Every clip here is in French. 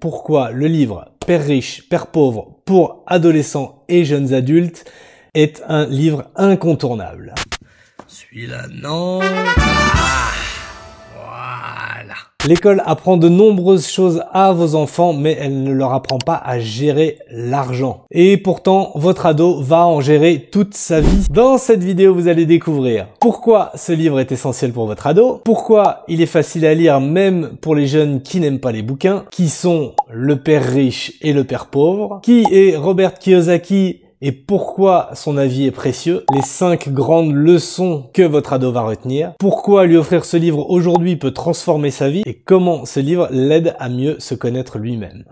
pourquoi le livre Père riche, Père pauvre pour adolescents et jeunes adultes est un livre incontournable. Celui-là, non. Voilà. L'école apprend de nombreuses choses à vos enfants, mais elle ne leur apprend pas à gérer l'argent. Et pourtant, votre ado va en gérer toute sa vie. Dans cette vidéo, vous allez découvrir pourquoi ce livre est essentiel pour votre ado, pourquoi il est facile à lire même pour les jeunes qui n'aiment pas les bouquins, qui sont le père riche et le père pauvre, qui est Robert Kiyosaki et pourquoi son avis est précieux, les 5 grandes leçons que votre ado va retenir, pourquoi lui offrir ce livre aujourd'hui peut transformer sa vie et comment ce livre l'aide à mieux se connaître lui-même.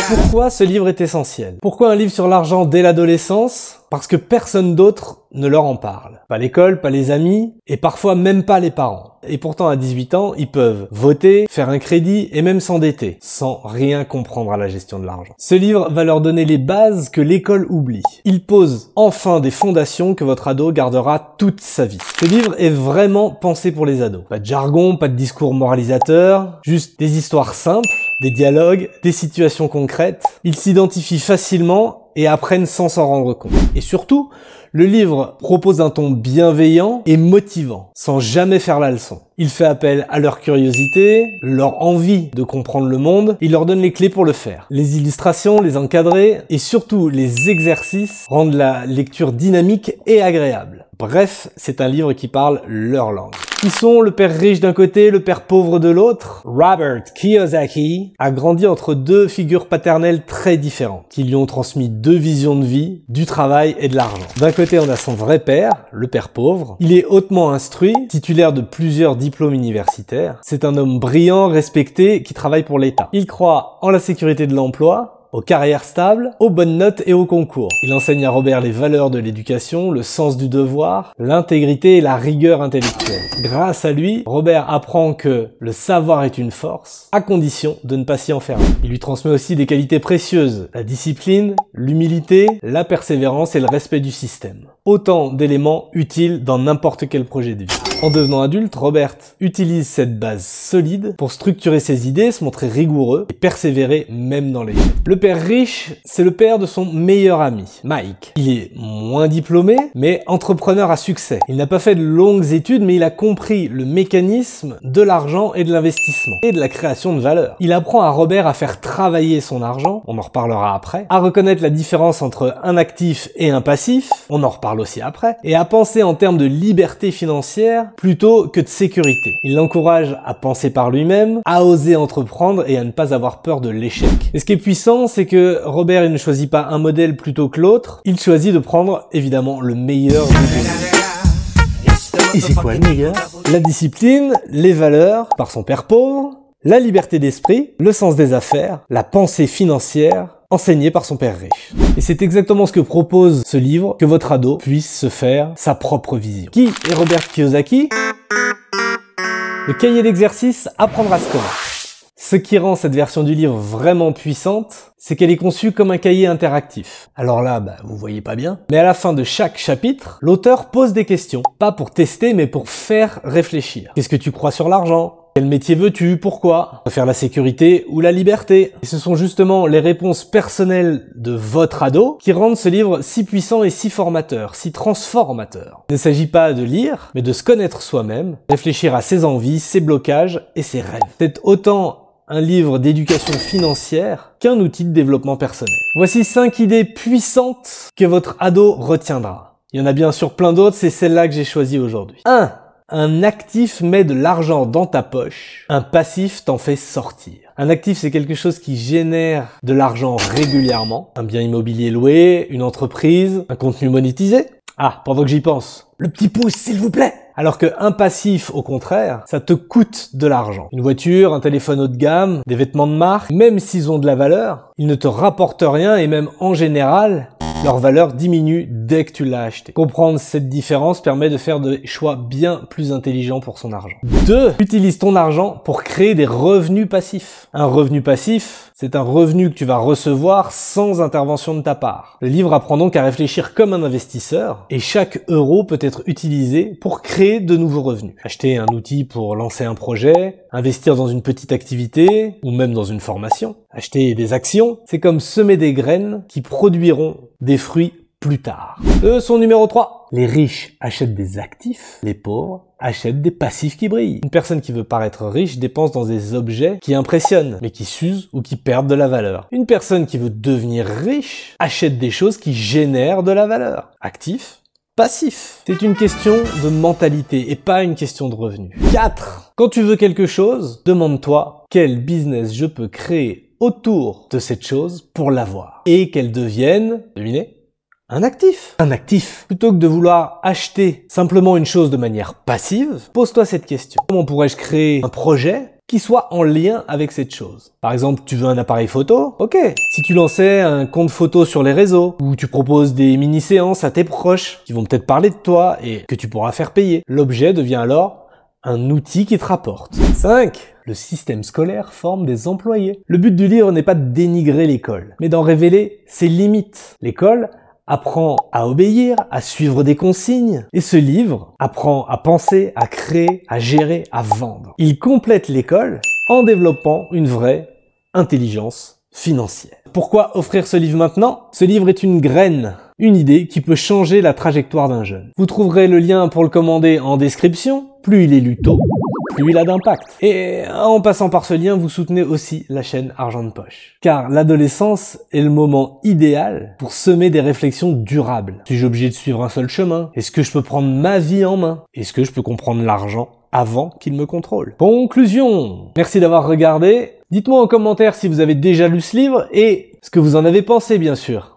Pourquoi ce livre est essentiel? Pourquoi un livre sur l'argent dès l'adolescence? Parce que personne d'autre ne leur en parle. Pas l'école, pas les amis, et parfois même pas les parents. Et pourtant à 18 ans, ils peuvent voter, faire un crédit et même s'endetter, sans rien comprendre à la gestion de l'argent. Ce livre va leur donner les bases que l'école oublie. Il pose enfin des fondations que votre ado gardera toute sa vie. Ce livre est vraiment pensé pour les ados. Pas de jargon, pas de discours moralisateur, juste des histoires simples, des dialogues, des situations concrètes. Ils s'identifient facilement et apprennent sans s'en rendre compte. Et surtout, le livre propose un ton bienveillant et motivant, sans jamais faire la leçon. Il fait appel à leur curiosité, leur envie de comprendre le monde, il leur donne les clés pour le faire. Les illustrations, les encadrés et surtout les exercices rendent la lecture dynamique et agréable. Bref, c'est un livre qui parle leur langue. Qui sont le père riche d'un côté, le père pauvre de l'autre? Robert Kiyosaki a grandi entre deux figures paternelles très différentes, qui lui ont transmis deux visions de vie, du travail et de l'argent. D'un côté, on a son vrai père, le père pauvre. Il est hautement instruit, titulaire de plusieurs diplômes universitaires. C'est un homme brillant, respecté, qui travaille pour l'État. Il croit en la sécurité de l'emploi, aux carrières stables, aux bonnes notes et aux concours. Il enseigne à Robert les valeurs de l'éducation, le sens du devoir, l'intégrité et la rigueur intellectuelle. Grâce à lui, Robert apprend que le savoir est une force, à condition de ne pas s'y enfermer. Il lui transmet aussi des qualités précieuses, la discipline, l'humilité, la persévérance et le respect du système. Autant d'éléments utiles dans n'importe quel projet de vie. En devenant adulte, Robert utilise cette base solide pour structurer ses idées, se montrer rigoureux et persévérer même dans l'échec. Le père riche, c'est le père de son meilleur ami, Mike. Il est moins diplômé, mais entrepreneur à succès. Il n'a pas fait de longues études, mais il a compris le mécanisme de l'argent et de l'investissement, et de la création de valeur. Il apprend à Robert à faire travailler son argent, on en reparlera après, à reconnaître la différence entre un actif et un passif, on en reparle aussi après, et à penser en termes de liberté financière plutôt que de sécurité. Il l'encourage à penser par lui-même, à oser entreprendre et à ne pas avoir peur de l'échec. Et ce qui est puissant, c'est que Robert il ne choisit pas un modèle plutôt que l'autre, il choisit de prendre évidemment le meilleur des deux. Et c'est quoi le meilleur? La discipline, les valeurs, par son père pauvre, la liberté d'esprit, le sens des affaires, la pensée financière, enseigné par son père riche. Et c'est exactement ce que propose ce livre, que votre ado puisse se faire sa propre vision. Qui est Robert Kiyosaki? Le cahier d'exercice Apprendre à se connaître. Ce qui rend cette version du livre vraiment puissante, c'est qu'elle est conçue comme un cahier interactif. Alors là, vous voyez pas bien. Mais à la fin de chaque chapitre, l'auteur pose des questions. Pas pour tester, mais pour faire réfléchir. Qu'est-ce que tu crois sur l'argent? Quel métier veux-tu? Pourquoi? Faire la sécurité ou la liberté? Et ce sont justement les réponses personnelles de votre ado qui rendent ce livre si puissant et si formateur, si transformateur. Il ne s'agit pas de lire, mais de se connaître soi-même, réfléchir à ses envies, ses blocages et ses rêves. C'est autant un livre d'éducation financière qu'un outil de développement personnel. Voici 5 idées puissantes que votre ado retiendra. Il y en a bien sûr plein d'autres, c'est celle-là que j'ai choisie aujourd'hui. 1. Un actif met de l'argent dans ta poche, un passif t'en fait sortir. Un actif, c'est quelque chose qui génère de l'argent régulièrement. Un bien immobilier loué, une entreprise, un contenu monétisé. Ah, pendant que j'y pense, le petit pouce, s'il vous plaît! Alors qu'un passif, au contraire, ça te coûte de l'argent. Une voiture, un téléphone haut de gamme, des vêtements de marque, même s'ils ont de la valeur, ils ne te rapportent rien et même en général, leur valeur diminue dès que tu l'as acheté. Comprendre cette différence permet de faire des choix bien plus intelligents pour son argent. 2. Utilise ton argent pour créer des revenus passifs. Un revenu passif, c'est un revenu que tu vas recevoir sans intervention de ta part. Le livre apprend donc à réfléchir comme un investisseur et chaque euro peut être utilisé pour créer de nouveaux revenus. Acheter un outil pour lancer un projet, investir dans une petite activité ou même dans une formation. Acheter des actions, c'est comme semer des graines qui produiront des fruits plus tard. Leçon numéro 3. Les riches achètent des actifs, les pauvres achètent des passifs qui brillent. Une personne qui veut paraître riche dépense dans des objets qui impressionnent, mais qui s'usent ou qui perdent de la valeur. Une personne qui veut devenir riche achète des choses qui génèrent de la valeur. Actifs, passifs. C'est une question de mentalité et pas une question de revenus. 4. Quand tu veux quelque chose, demande-toi quel business je peux créer autour de cette chose pour l'avoir. Et qu'elle devienne, devinez, un actif. Un actif. Plutôt que de vouloir acheter simplement une chose de manière passive, pose-toi cette question. Comment pourrais-je créer un projet qui soit en lien avec cette chose? Par exemple, tu veux un appareil photo? Ok. Si tu lançais un compte photo sur les réseaux, ou tu proposes des mini-séances à tes proches, qui vont peut-être parler de toi et que tu pourras faire payer, l'objet devient alors un outil qui te rapporte. 5. Le système scolaire forme des employés. Le but du livre n'est pas de dénigrer l'école, mais d'en révéler ses limites. L'école apprend à obéir, à suivre des consignes. Et ce livre apprend à penser, à créer, à gérer, à vendre. Il complète l'école en développant une vraie intelligence financière. Pourquoi offrir ce livre maintenant? Ce livre est une graine, une idée qui peut changer la trajectoire d'un jeune. Vous trouverez le lien pour le commander en description. Plus il est lu tôt, plus il a d'impact. Et en passant par ce lien, vous soutenez aussi la chaîne Argent de Poche. Car l'adolescence est le moment idéal pour semer des réflexions durables. Suis-je obligé de suivre un seul chemin? Est-ce que je peux prendre ma vie en main? Est-ce que je peux comprendre l'argent avant qu'il me contrôle? Conclusion. Merci d'avoir regardé. Dites-moi en commentaire si vous avez déjà lu ce livre et ce que vous en avez pensé, bien sûr.